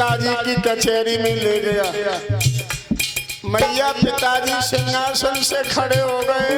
पिताजी की कचहरी में ले गया। मैया पिताजी सिंहासन से खड़े हो गए।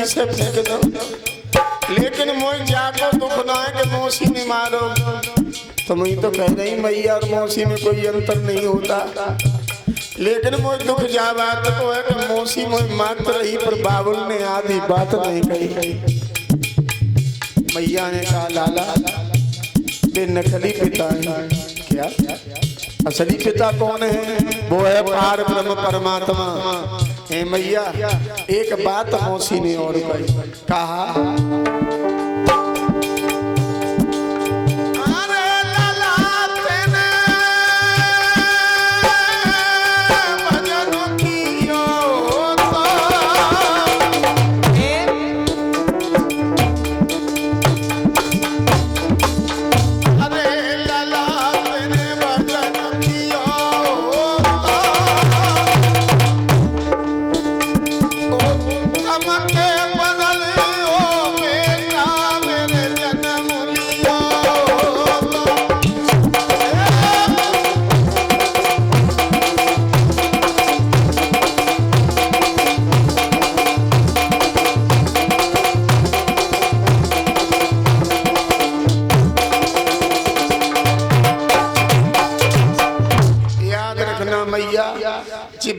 से फेंक दो, लेकिन मोई जाको दुख ना है कि मौसी ने मारो। तो मैं तो कह रही मैया और मौसी में कोई अंतर नहीं होता, लेकिन मोई दुख जा बात तो है कि मौसी मोई मात्र रही पर बाबुल ने आधी बात नहीं कही। मैया ने कहा लाला वे नकली पिता है, क्या असली पिता कौन है? वो है पार ब्रह्म परमात्मा। हे मैया एक बात मौसी ने और कहा,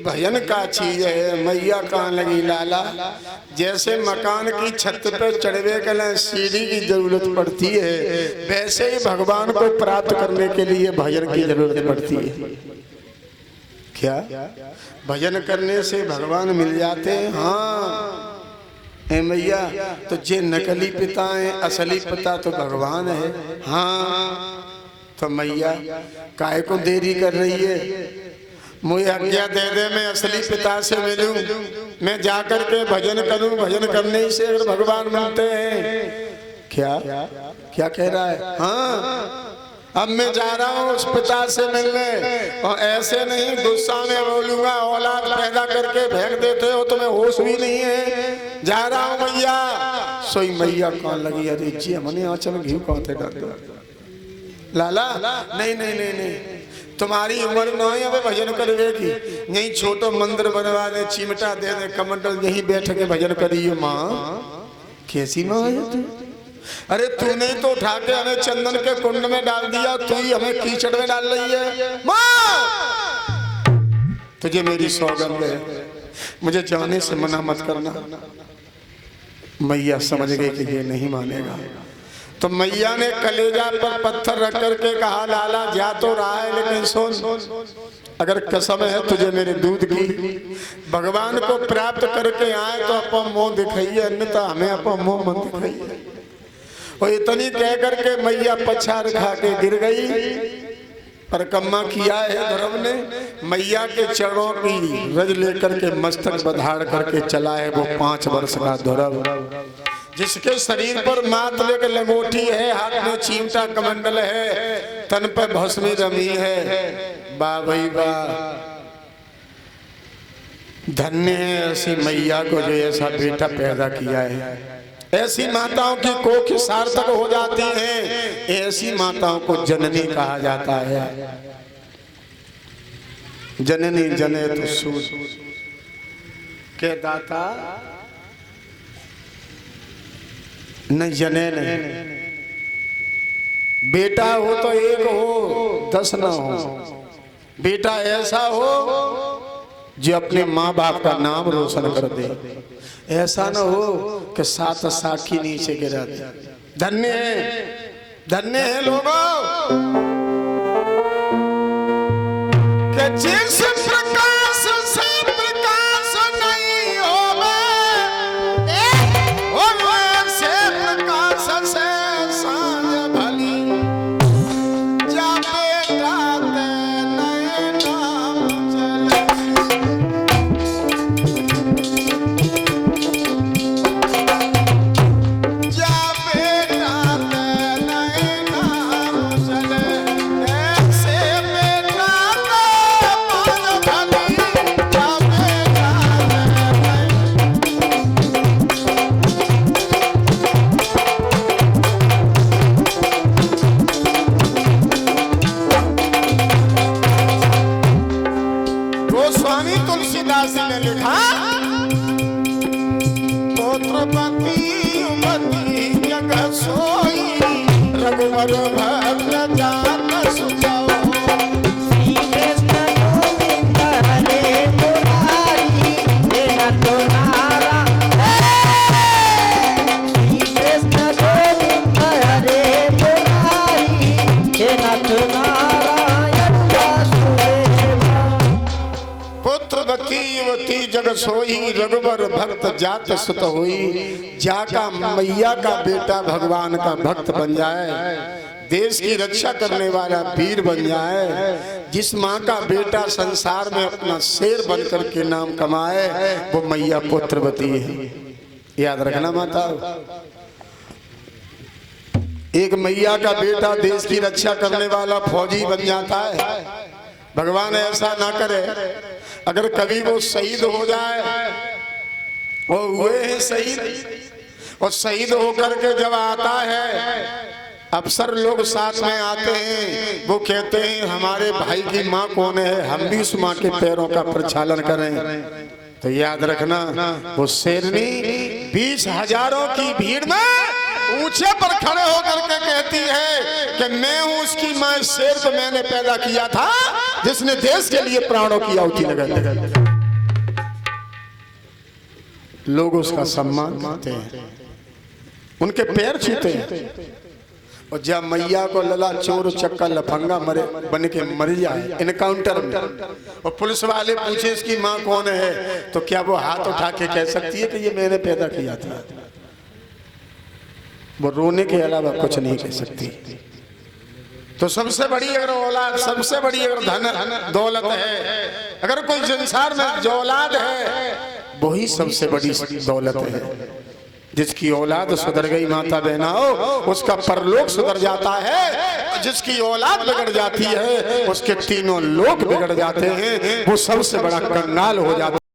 भजन का चीज है। मैया कहाँ लगी लाला, जैसे मकान की छत पे चढ़वे के लिए सीढ़ी की जरूरत पड़ती है, वैसे ही भगवान को प्राप्त करने के लिए भजन की जरूरत पड़ती है। क्या भजन करने से भगवान मिल जाते हैं? हाँ ए मैया, तो जे नकली पिता है असली पिता तो भगवान है। हाँ तो मैया काहे को देरी कर रही है? मुझे आज्ञा दे दे, मैं असली पिता से मिलूं, मैं जाकर के भजन करूं। भजन करने से अगर भगवान मिलते हैं। क्या क्या कह रहा है? हाँ अब मैं जा रहा हूँ उस पिता से मिलने, और ऐसे नहीं गुस्सा में बोलूंगा, औलाद पैदा करके फेंक देते हो, तुम्हें होश भी नहीं है। जा रहा हूँ मैया। सोई मैया कौन लगी? अरे जी हमने आंचल घी कौन थे लाला? नहीं नहीं नहीं नहीं, तुम्हारी उम्र न है अब भजन करवे की। यही छोटो मंदिर बनवा दे, चिमटा दे दे, कमंडल यही बैठ के भजन करिए। माँ कैसी माँ है तू? अरे तूने तो उठा के हमें चंदन के कुंड में डाल दिया, तू ही हमें कीचड़ में डाल रही है। माँ तुझे मेरी सौगंध है, मुझे जाने से मना मत करना। मैया समझ गई कि ये नहीं मानेगा, तो मैया ने कलेजा पर पत्थर रख करके कहा लाला जा तो रहा है, लेकिन सुन, अगर कसम है तुझे मेरे दूध की, भगवान को प्राप्त करके आए तो अपन मुंह दिखाइए, अन्यथा हमें अपन मुंह मत दिखाइए। और इतनी कह करके मैया पछाड़ खा के गिर गई। परिक्रमा किया है धर्म ने, मैया के चरणों की रज लेकर के मस्तक बधाड़ करके चला है वो 5 वर्ष का ध्रुव। जिसके शरीर पर मात्र एक लंगोटी है, हाथ में चिमटा कमंडल है, तन पर भस्मी रमी है। वाह भाई वाह, धन्य है ऐसी मैया को जो ऐसा बेटा पैदा किया है। ऐसी माताओं की कोख सार्थक हो जाती है, ऐसी माताओं को जननी कहा जाता है। जननी जने तो सूद के दाता न जने नहीं। बेटा हो तो एक हो 10 न हो, बेटा ऐसा हो जो अपने माँ बाप का नाम रोशन कर दे, ऐसा न हो कि 7 साखी नीचे गिरा दे। धन्य है लोगों कि जिस प्रकाश से प्रकाश नहीं होवे, वैसे प्रकाश से सांझ भली, जा बेटा नए नाम चले। जा बेटा नए नाम चले, ऐसे बेटा गोस्वामी तुलसीदास जी ने लिखा, पुत्रपति युवती जग सोई, रघुवर भक्त जात सुजाओ। पुत्रवती युवती जग सोई, रघुवर भक्त जात सुत होई। जाका मैया का बेटा भगवान का भक्त बन जाए, देश की रक्षा करने वाला वीर बन जाए, जिस माँ का बेटा संसार में अपना शेर बन करके नाम कमाए, वो मैया पुत्रवती है। याद रखना माता, एक मैया का बेटा देश की रक्षा करने वाला फौजी बन जाता है। भगवान ऐसा ना करे, अगर कभी वो शहीद हो जाए, वो हुए हैं शहीद, और शहीद होकर के जब आता है, अफसर लोग साथ में आते हैं, वो कहते हैं हमारे भाई की माँ कौन है, हम भी उस माँ के पैरों का प्रक्षालन करें। तो याद रखना, वो शेरनी 20 हजारों की भीड़ में ऊंचे पर खड़े होकर के कहती है कि मैं हूं उसकी माँ, शेर को मैंने पैदा किया था जिसने देश के लिए प्राणों की आहुति लगाई। लोग उसका सम्मान करते हैं, उनके पैर छूते हैं। और जब मैया को लला चोर चक्का लफंगा मरे बन के मर जाए इनकाउंटर में, और पुलिस वाले पूछे इसकी माँ कौन है, तो क्या वो हाथ उठा के कह सकती है कि ये मैंने पैदा किया था? वो रोने के अलावा कुछ नहीं कह सकती। तो सबसे बड़ी अगर औलाद, सबसे बड़ी अगर धन दौलत है, अगर कोई संसार में जो औलाद है, वही सबसे बड़ी दौलत है। जिसकी औलाद सुधर गई माता बहनाओ, उसका परलोक सुधर जाता है। जिसकी औलाद बिगड़ जाती है, उसके तीनों लोक बिगड़ जाते हैं। वो सबसे बड़ा कंगाल हो जाता है।